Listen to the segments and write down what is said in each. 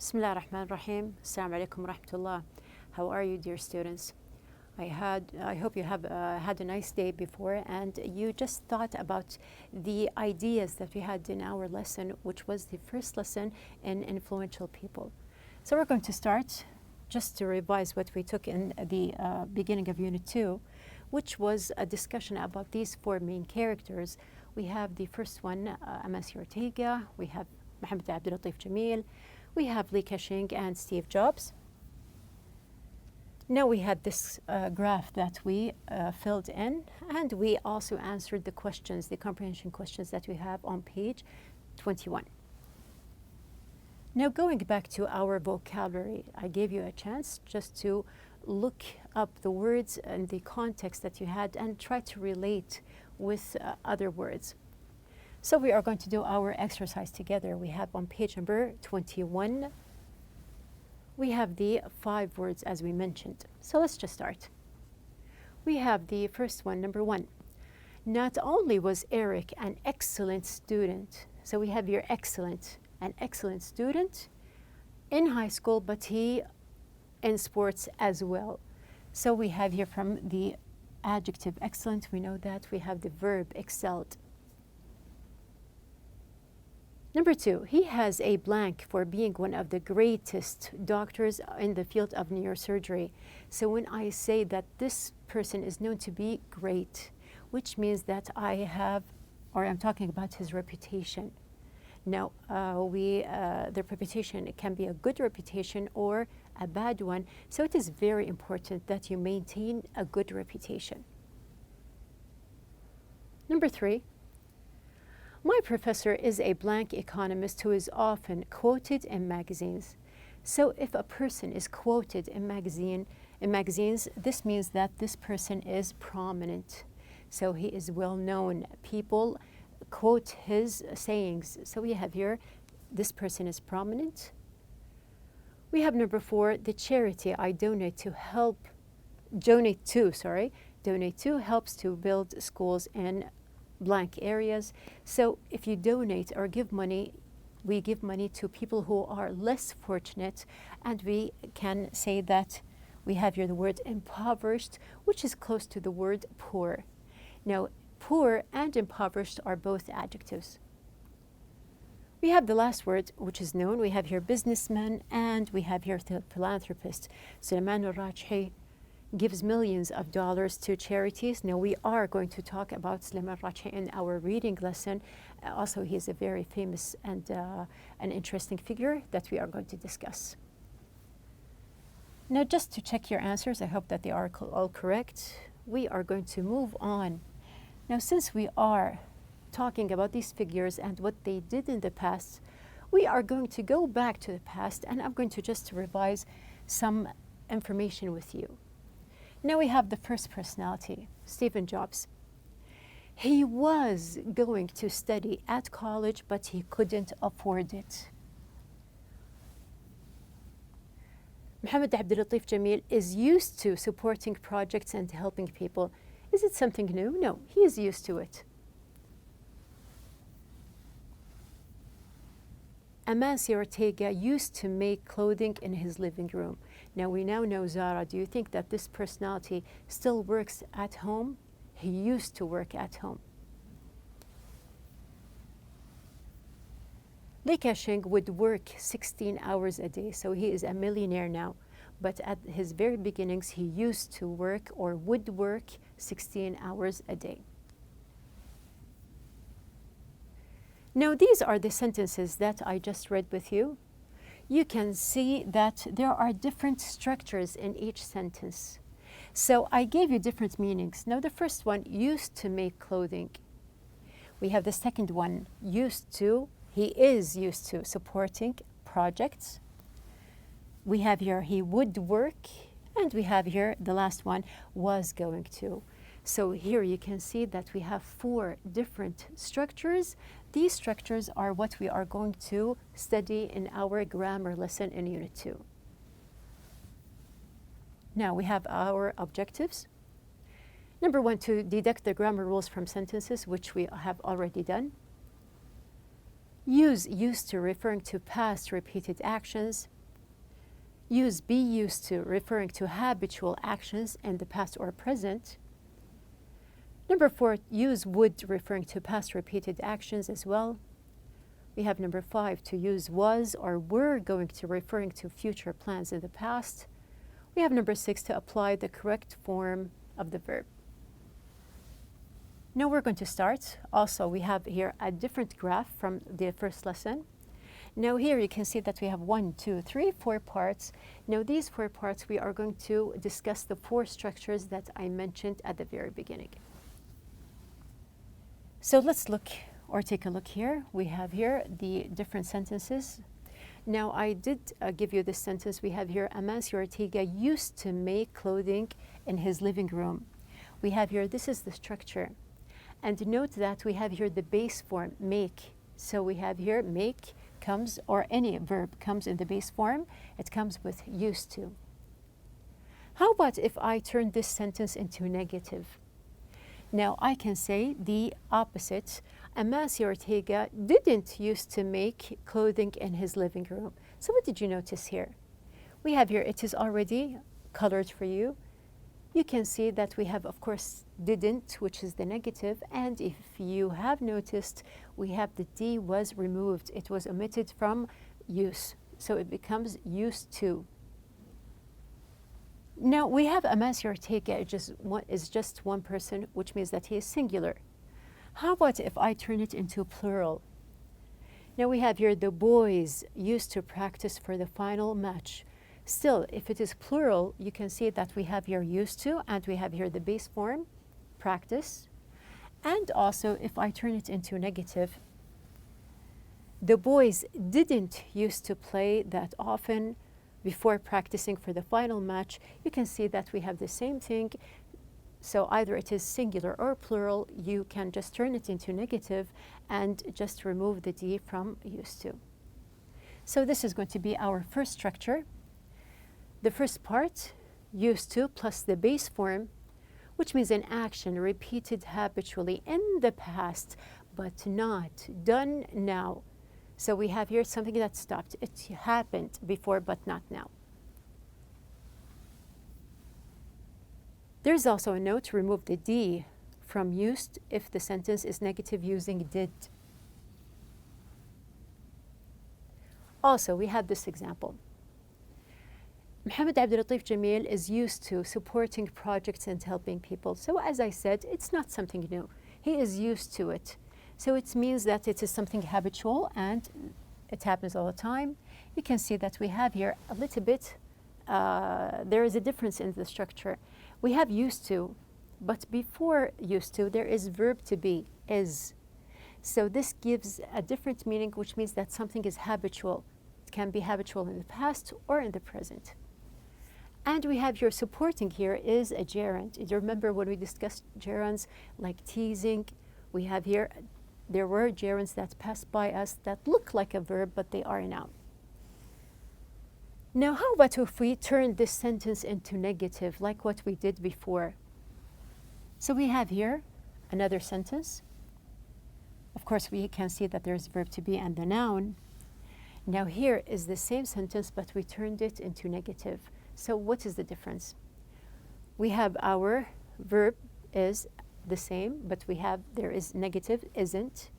Bismillah ar-Rahman ar-Rahim. Assalamu alaikum wa rahmatullah. How are you, dear students? I hope you have had a nice day before and you just thought about the ideas that we had in our lesson, which was the first lesson in influential people. So we're going to start just to revise what we took in the beginning of Unit 2, which was a discussion about these four main characters. We have the first one, Amancio Ortega, we have Mohammed Abdul Latif Jamil, we have Li Ka-shing and Steve Jobs. Now we had this graph that we filled in, and we also answered the questions, the comprehension questions that we have on page 21. Now going back to our vocabulary, I gave you a chance just to look up the words and the context that you had and try to relate with other words. So we are going to do our exercise together. We have on page number 21, we have the 5 words as we mentioned. So let's just start. We have the first one, number 1. Not only was Eric an excellent student, so we have here excellent, an excellent student in high school, but he in sports as well. So we have here from the adjective excellent, we know that we have the verb excelled. Number 2, he has a blank for being one of the greatest doctors in the field of neurosurgery. So when I say that this person is known to be great, which means that I'm talking about his reputation. Now, the reputation, it can be a good reputation or a bad one. So it is very important that you maintain a good reputation. Number 3, my professor is a blank economist who is often quoted in magazines. So if a person is quoted in magazines, this means that this person is prominent. So he is well known. People quote his sayings. So we have here, this person is prominent. We have number 4, the charity I donate to helps to build schools in blank areas. So if you donate or give money, we give money to people who are less fortunate, and we can say that we have here the word impoverished, which is close to the word poor. Now, poor and impoverished are both adjectives. We have the last word, which is known. We have here businessman, and we have here the philanthropist. Sulaiman al-Rajhi gives millions of dollars to charities. Now we are going to talk about Sulaiman al-Rajhi in our reading lesson. Also, he is a very famous and an interesting figure that we are going to discuss. Now, just to check your answers, I hope that they are all correct. We are going to move on. Now, since we are talking about these figures and what they did in the past, we are going to go back to the past, and I'm going to just revise some information with you. Now we have the first personality, Stephen Jobs. He was going to study at college, but he couldn't afford it. Mohammed Abdul Latif Jamil is used to supporting projects and helping people. Is it something new? No, he is used to it. Amancio Ortega used to make clothing in his living room. Now we now know Zara. Do you think that this personality still works at home? He used to work at home. Li Ka-shing would work 16 hours a day, so he is a millionaire now. But at his very beginnings, he used to work or would work 16 hours a day. Now, these are the sentences that I just read with you. You can see that there are different structures in each sentence. So I gave you different meanings. Now, the first one, used to make clothing. We have the second one, he is used to supporting projects. We have here, he would work. And we have here, the last one, was going to. So here you can see that we have 4 different structures. These structures are what we are going to study in our grammar lesson in Unit 2. Now we have our objectives. Number 1, to deduct the grammar rules from sentences, which we have already done. Use used to referring to past repeated actions. Use be used to, referring to habitual actions in the past or present. Number 4, use would, referring to past repeated actions as well. We have number 5, to use was or were going to, referring to future plans in the past. We have number 6, to apply the correct form of the verb. Now we're going to start. Also, we have here a different graph from the first lesson. Now here you can see that we have 1, 2, 3, 4 parts. Now these 4 parts, we are going to discuss the 4 structures that I mentioned at the very beginning. So let's look or take a look here. We have here the different sentences. Now I did give you this sentence. We have here, Amancio Ortega used to make clothing in his living room. We have here, this is the structure. And note that we have here the base form, make. So we have here make comes, or any verb comes in the base form, it comes with used to. How about if I turn this sentence into negative? Now I can say the opposite. Amancio Ortega didn't used to make clothing in his living room. So what did you notice here? We have here, it is already colored for you. You can see that we have, of course, didn't, which is the negative. And if you have noticed, we have the D was removed. It was omitted from use. So it becomes used to. Now we have Amancio Ortega is just one person, which means that he is singular. How about if I turn it into plural? Now we have here the boys used to practice for the final match. Still, if it is plural, you can see that we have here used to, and we have here the base form, practice. And also, if I turn it into negative, the boys didn't used to play that often before practicing for the final match. You can see that we have the same thing. So either it is singular or plural, you can just turn it into negative and just remove the D from used to. So this is going to be our first structure. The first part, used to, plus the base form, which means an action repeated habitually in the past, but not done now. So we have here something that stopped. It happened before, but not now. There's also a note to remove the D from used if the sentence is negative using did. Also, we have this example. Mohammed Abdulatif Jamil is used to supporting projects and helping people. So as I said, it's not something new. He is used to it. So it means that it is something habitual and it happens all the time. You can see that we have here a little bit, there is a difference in the structure. We have used to, but before used to, there is verb to be, is. So this gives a different meaning, which means that something is habitual. It can be habitual in the past or in the present. And we have your supporting here is a gerund. Do you remember when we discussed gerunds like teasing? We have here, there were gerunds that passed by us that look like a verb, but they are a noun. Now, how about if we turn this sentence into negative, like what we did before? So we have here another sentence. Of course, we can see that there's verb to be and the noun. Now here is the same sentence, but we turned it into negative. So what is the difference? We have our verb is the same, but we have, there is negative, isn't.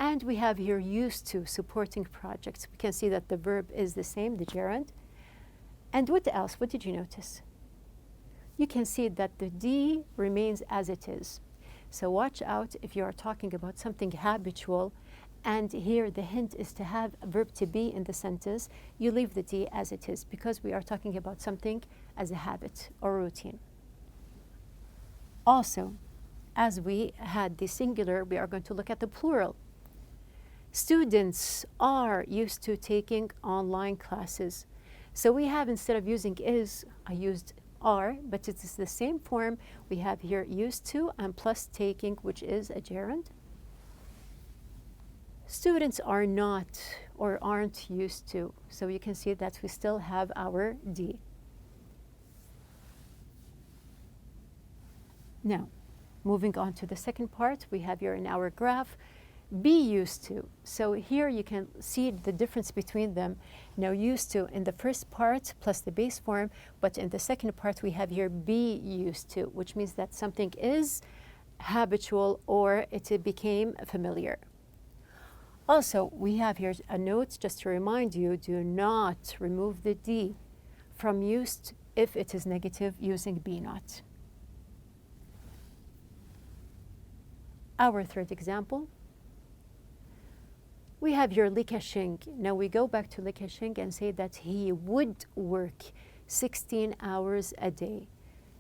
And we have here used to, supporting projects. We can see that the verb is the same, the gerund. And what else? What did you notice? You can see that the D remains as it is. So watch out if you are talking about something habitual, and here the hint is to have a verb to be in the sentence, you leave the D as it is because we are talking about something as a habit or routine. Also, as we had the singular, we are going to look at the plural. Students are used to taking online classes. So we have, instead of using is, I used are, but it is the same form. We have here used to and plus taking, which is a gerund. Students are not or aren't used to. So you can see that we still have our D. Now, moving on to the second part, we have here in our graph be used to. So here you can see the difference between them. Now, used to in the first part plus the base form, but in the second part we have here be used to, which means that something is habitual or it became familiar. Also, we have here a note just to remind you, do not remove the D from used if it is negative using be not. Our third example, we have your likashing. Now we go back to likashing and say that he would work 16 hours a day.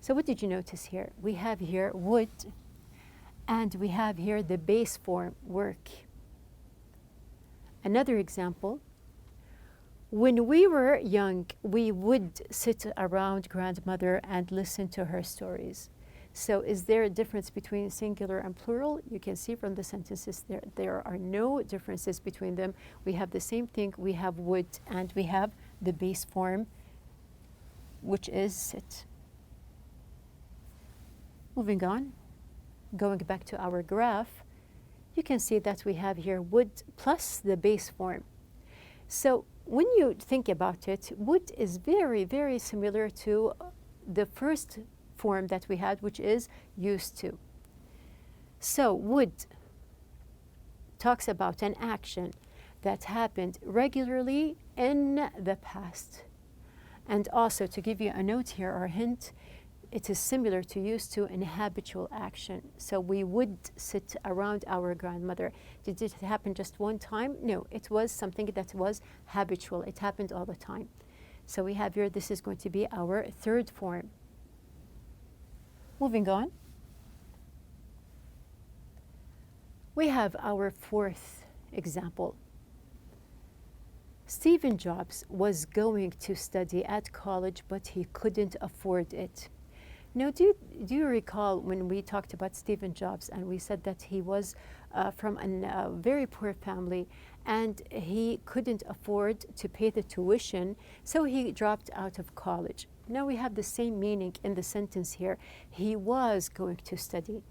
So what did you notice here? We have here would, and we have here the base form work. Another example, when we were young, we would sit around grandmother and listen to her stories. So is there a difference between singular and plural? You can see from the sentences there are no differences between them. We have the same thing. We have would and we have the base form, which is sit. Moving on, going back to our graph, you can see that we have here would plus the base form. So when you think about it, would is very, very similar to the first form that we had, which is used to. So would talks about an action that happened regularly in the past. And also, to give you a note here or a hint, it is similar to used to in habitual action. So we would sit around our grandmother. Did it happen just one time? No, it was something that was habitual. It happened all the time. So we have here, this is going to be our third form. Moving on, we have our fourth example. Stephen Jobs was going to study at college, but he couldn't afford it. Now, do you recall when we talked about Stephen Jobs and we said that he was from a very poor family and he couldn't afford to pay the tuition, so he dropped out of college. Now we have the same meaning in the sentence here. He was going to study.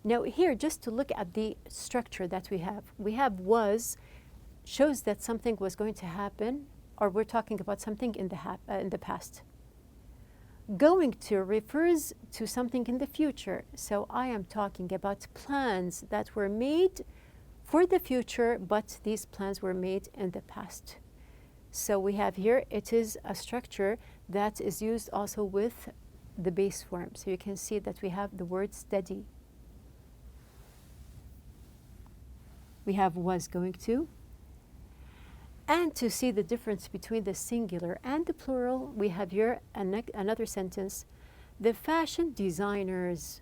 Now here, just to look at the structure that we have was, shows that something was going to happen, or we're talking about something in the past. Going to refers to something in the future. So I am talking about plans that were made for the future, but these plans were made in the past. So we have here, it is a structure that is used also with the base form. So you can see that we have the word study. We have was going to. And to see the difference between the singular and the plural, we have here another sentence. The fashion designers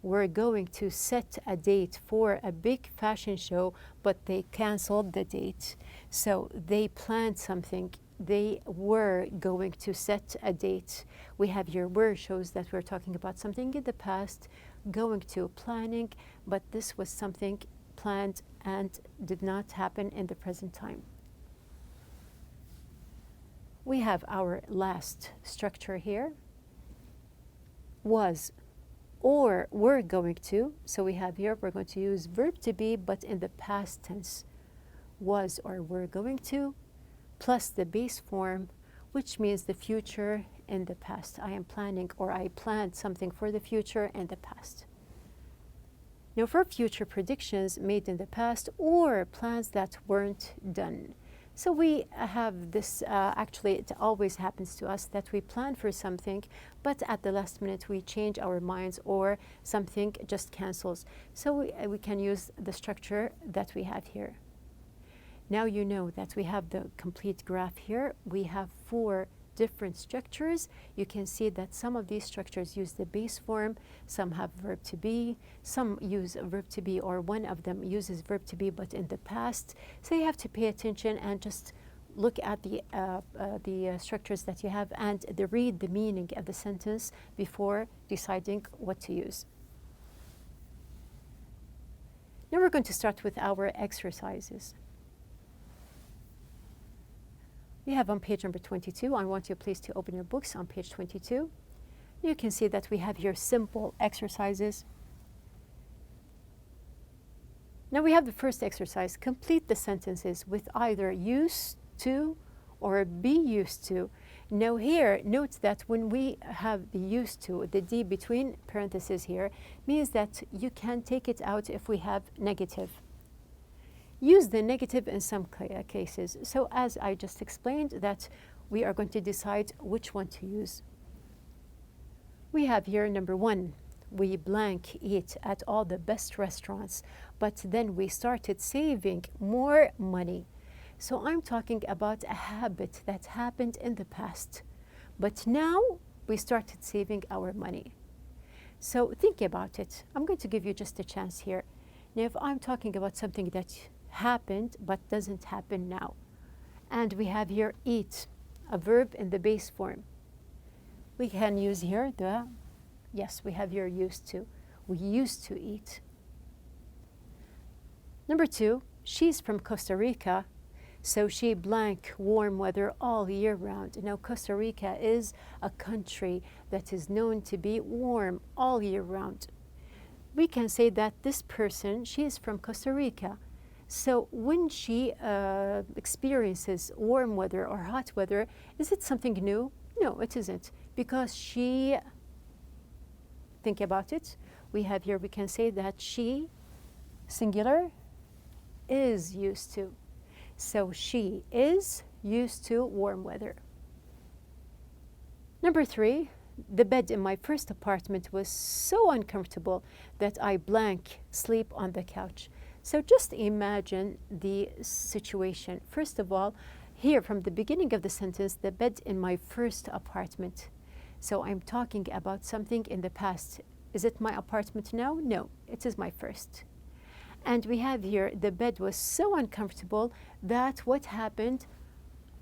were going to set a date for a big fashion show, but they canceled the date. So they planned something. They were going to set a date. We have here were shows that we're talking about something in the past, going to planning, but this was something planned and did not happen in the present time. We have our last structure here. Was or were going to. So we have here, we're going to use verb to be, but in the past tense. Was or were going to, plus the base form, which means the future in the past. I am planning, or I planned something for the future in the past. Now for future predictions made in the past or plans that weren't done. So we have this, actually it always happens to us that we plan for something, but at the last minute we change our minds or something just cancels. So we can use the structure that we have here. Now you know that we have the complete graph here. We have 4 different structures. You can see that some of these structures use the base form, some have verb to be, some use a verb to be, or one of them uses verb to be but in the past. So you have to pay attention and just look at the structures that you have and read the meaning of the sentence before deciding what to use. Now we're going to start with our exercises. We have on page number 22, I want you please to open your books on page 22. You can see that we have here simple exercises. Now we have the first exercise. Complete the sentences with either used to or be used to. Now here, note that when we have the used to, the D between parentheses here, means that you can take it out if we have negative. Use the negative in some cases. So as I just explained, that we are going to decide which one to use. We have here number 1. We blank eat at all the best restaurants, but then we started saving more money. So I'm talking about a habit that happened in the past, but now we started saving our money. So think about it. I'm going to give you just a chance here. Now, if I'm talking about something that happened but doesn't happen now, and we have here eat, a verb in the base form, we can use here the, yes, we have here used to. We used to eat. Number 2, she's from Costa Rica, so she blank warm weather all year round. Now, Costa Rica is a country that is known to be warm all year round. We can say that this person, she is from Costa Rica. So when she experiences warm weather or hot weather, is it something new? No, it isn't, because she, think about it, we have here, we can say that she, singular, is used to. So she is used to warm weather. Number 3, the bed in my first apartment was so uncomfortable that I blank sleep on the couch. So just imagine the situation. First of all, here from the beginning of the sentence, the bed in my first apartment. So I'm talking about something in the past. Is it my apartment now? No, it is my first. And we have here, the bed was so uncomfortable that what happened?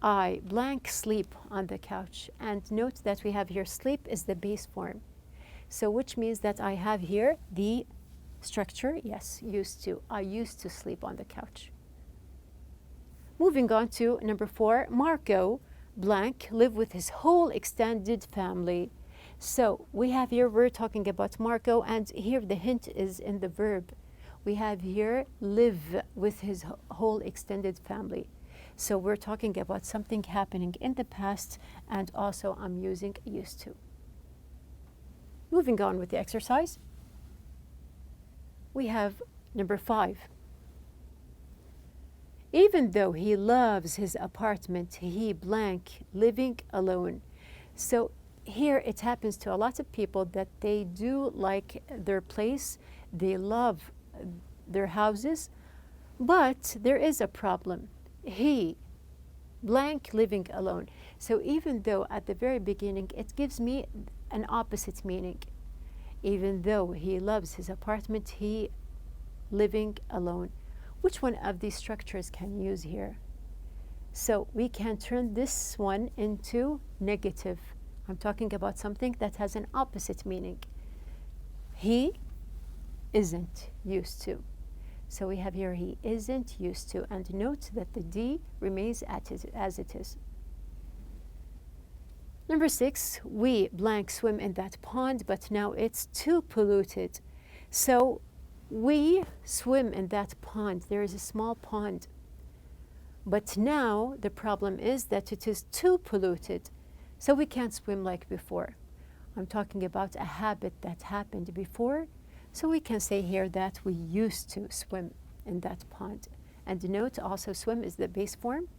I blank sleep on the couch. And note that we have here sleep is the base form. So which means that I have here the structure, yes, used to. I used to sleep on the couch. Moving on to number 4, Marco blank live with his whole extended family. So we have here, we're talking about Marco, and here the hint is in the verb. We have here live with his whole extended family. So we're talking about something happening in the past, and also I'm using used to. Moving on with the exercise. We have number 5. Even though he loves his apartment, he blank living alone. So here it happens to a lot of people that they do like their place, they love their houses, but there is a problem. He blank living alone. So even though at the very beginning it gives me an opposite meaning. Even though he loves his apartment, he living alone. Which one of these structures can you use here? So we can turn this one into negative. I'm talking about something that has an opposite meaning. He isn't used to. So we have here he isn't used to, and note that the D remains as it is. Number 6, we blank swim in that pond, but now it's too polluted. So we swim in that pond. There is a small pond. But now the problem is that it is too polluted. So we can't swim like before. I'm talking about a habit that happened before. So we can say here that we used to swim in that pond. And note also swim is the base form.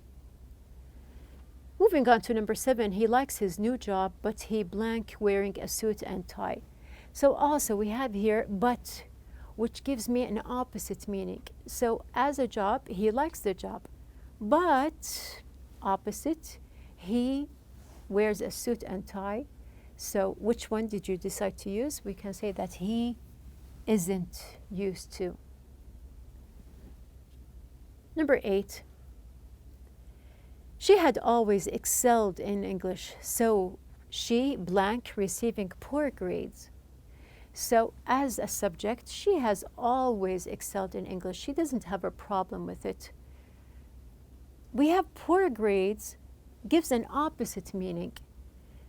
Moving on to number 7, he likes his new job, but he blank wearing a suit and tie. So also we have here but, which gives me an opposite meaning. So as a job, he likes the job, but opposite, he wears a suit and tie. So which one did you decide to use? We can say that he isn't used to. Number 8, she had always excelled in English, so she blank receiving poor grades. So as a subject, she has always excelled in English. She doesn't have a problem with it. We have poor grades gives an opposite meaning.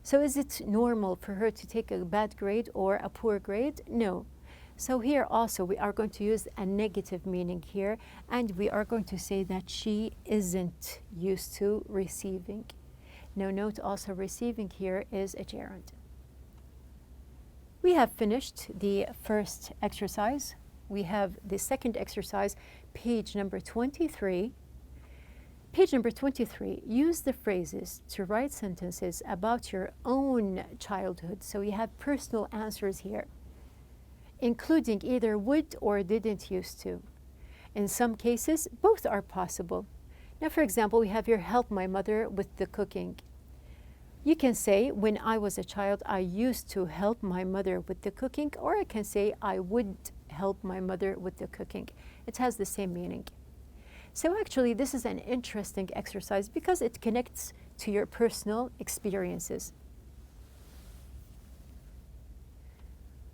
So is it normal for her to take a bad grade or a poor grade? No. So here also we are going to use a negative meaning here, and we are going to say that she isn't used to receiving. Now note also receiving here is a gerund. We have finished the first exercise. We have the second exercise, page number 23. Page number 23, use the phrases to write sentences about your own childhood. So you have personal answers here, including either would or didn't used to. In some cases, both are possible. Now, for example, we have here, help my mother with the cooking. You can say, when I was a child, I used to help my mother with the cooking, or I can say, I would help my mother with the cooking. It has the same meaning. So actually, this is an interesting exercise because it connects to your personal experiences.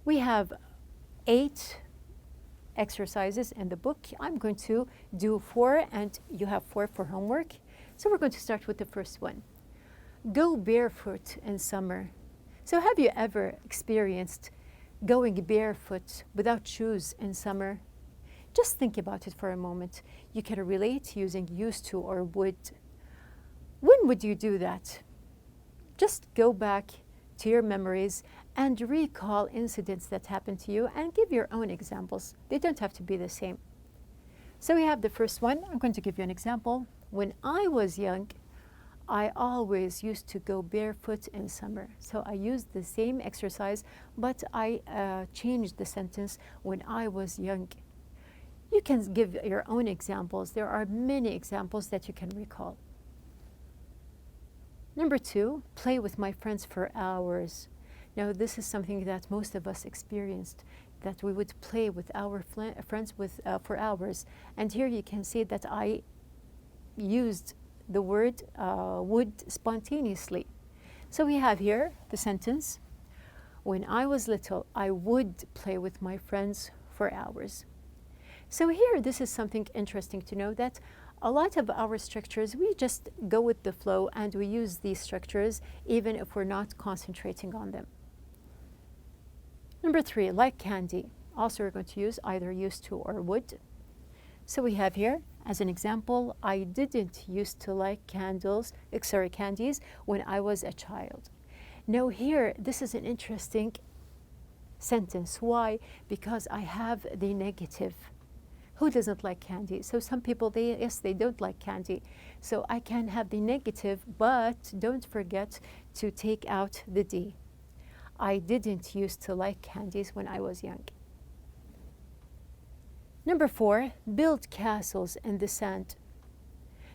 We have 8 exercises in the book. I'm going to do 4, and you have 4 for homework. So we're going to start with the first one. Go barefoot in summer. So have you ever experienced going barefoot without shoes in summer? Just think about it for a moment. You can relate using used to or would. When would you do that? Just go back to your memories and recall incidents that happened to you and give your own examples. They don't have to be the same. So we have the first one. I'm going to give you an example. When I was young, I always used to go barefoot in summer. So I used the same exercise, but I changed the sentence, when I was young. You can give your own examples. There are many examples that you can recall. Number 2, play with my friends for hours. Now, this is something that most of us experienced, that we would play with our friends for hours. And here you can see that I used the word would spontaneously. So we have here the sentence, when I was little, I would play with my friends for hours. So here, this is something interesting to know, that a lot of our structures, we just go with the flow and we use these structures even if we're not concentrating on them. Number 3, like candy. Also, we're going to use either used to or would. So we have here, as an example, I didn't used to like candies when I was a child. Now here, this is an interesting sentence. Why? Because I have the negative. Who doesn't like candy? So some people, they don't like candy. So I can have the negative, but don't forget to take out the D. I didn't used to like candies when I was young. Number 4, build castles in the sand.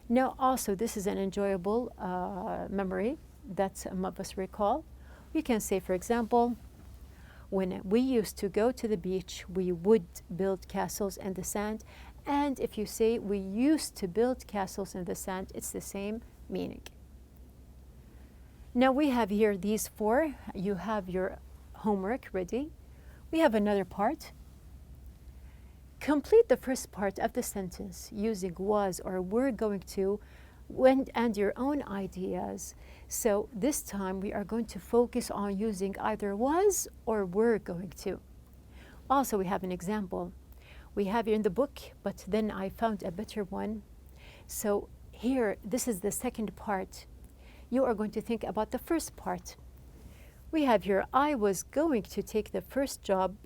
Now also, this is an enjoyable memory that some of us recall. We can say, for example, when we used to go to the beach, we would build castles in the sand. And if you say we used to build castles in the sand, it's the same meaning. Now we have here these 4. You have your homework ready. We have another part. Complete the first part of the sentence using was or were going to and your own ideas. So this time we are going to focus on using either was or were going to. Also, we have an example. We have it in the book, but then I found a better one. So here, this is the second part. You are going to think about the first part. We have here, I was going to take the first job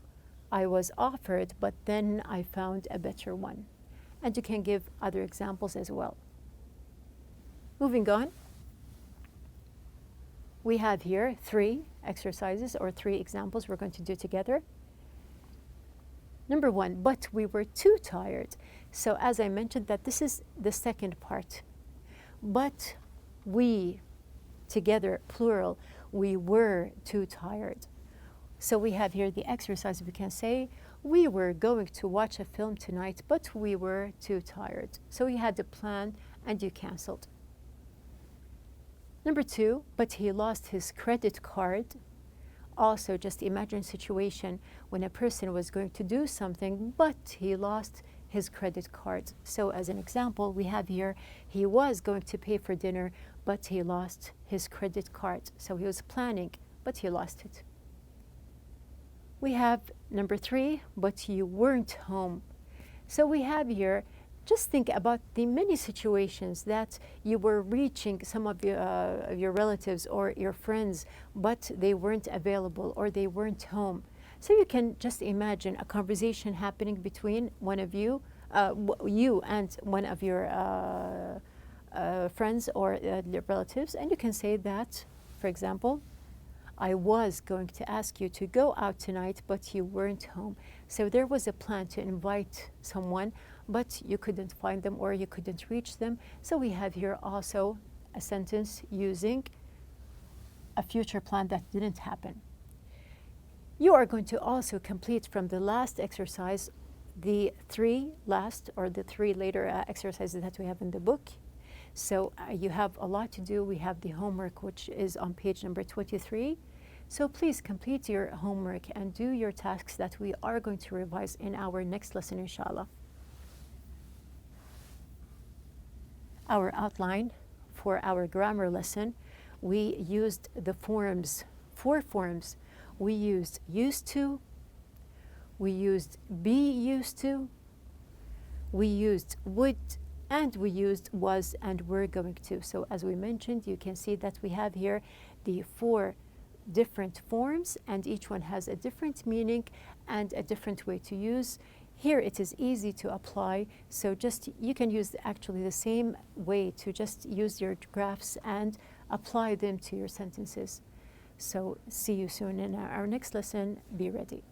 I was offered, but then I found a better one. And you can give other examples as well. Moving on, we have here 3 exercises or 3 examples we're going to do together. Number 1, but we were too tired. So as I mentioned, that this is the second part. But we, together, plural, we were too tired. So we have here the exercise. We can say, we were going to watch a film tonight, but we were too tired. So you had the plan and you canceled. Number 2, but he lost his credit card. Also, just imagine a situation when a person was going to do something, but he lost his credit card. So as an example, we have here, he was going to pay for dinner, but he lost his credit card. So he was planning, but he lost it. We have number 3, but you weren't home. So we have here, just think about the many situations that you were reaching some of your relatives or your friends, but they weren't available or they weren't home. So you can just imagine a conversation happening between one of you, you and one of your friends or your relatives, and you can say that, for example, I was going to ask you to go out tonight, but you weren't home. So there was a plan to invite someone, but you couldn't find them or you couldn't reach them. So we have here also a sentence using a future plan that didn't happen. You are going to also complete from the last exercise the 3 last or the 3 later exercises that we have in the book. So you have a lot to do. We have the homework, which is on page number 23. So please complete your homework and do your tasks that we are going to revise in our next lesson, inshallah. Our outline for our grammar lesson, we used the forms, 4 forms. We used to, we used be used to, we used would, and we used was and were going to. So as we mentioned, you can see that we have here the 4 different forms, and each one has a different meaning and a different way to use. Here it is easy to apply, so just you can use actually the same way to just use your graphs and apply them to your sentences. So see you soon in our next lesson. Be ready.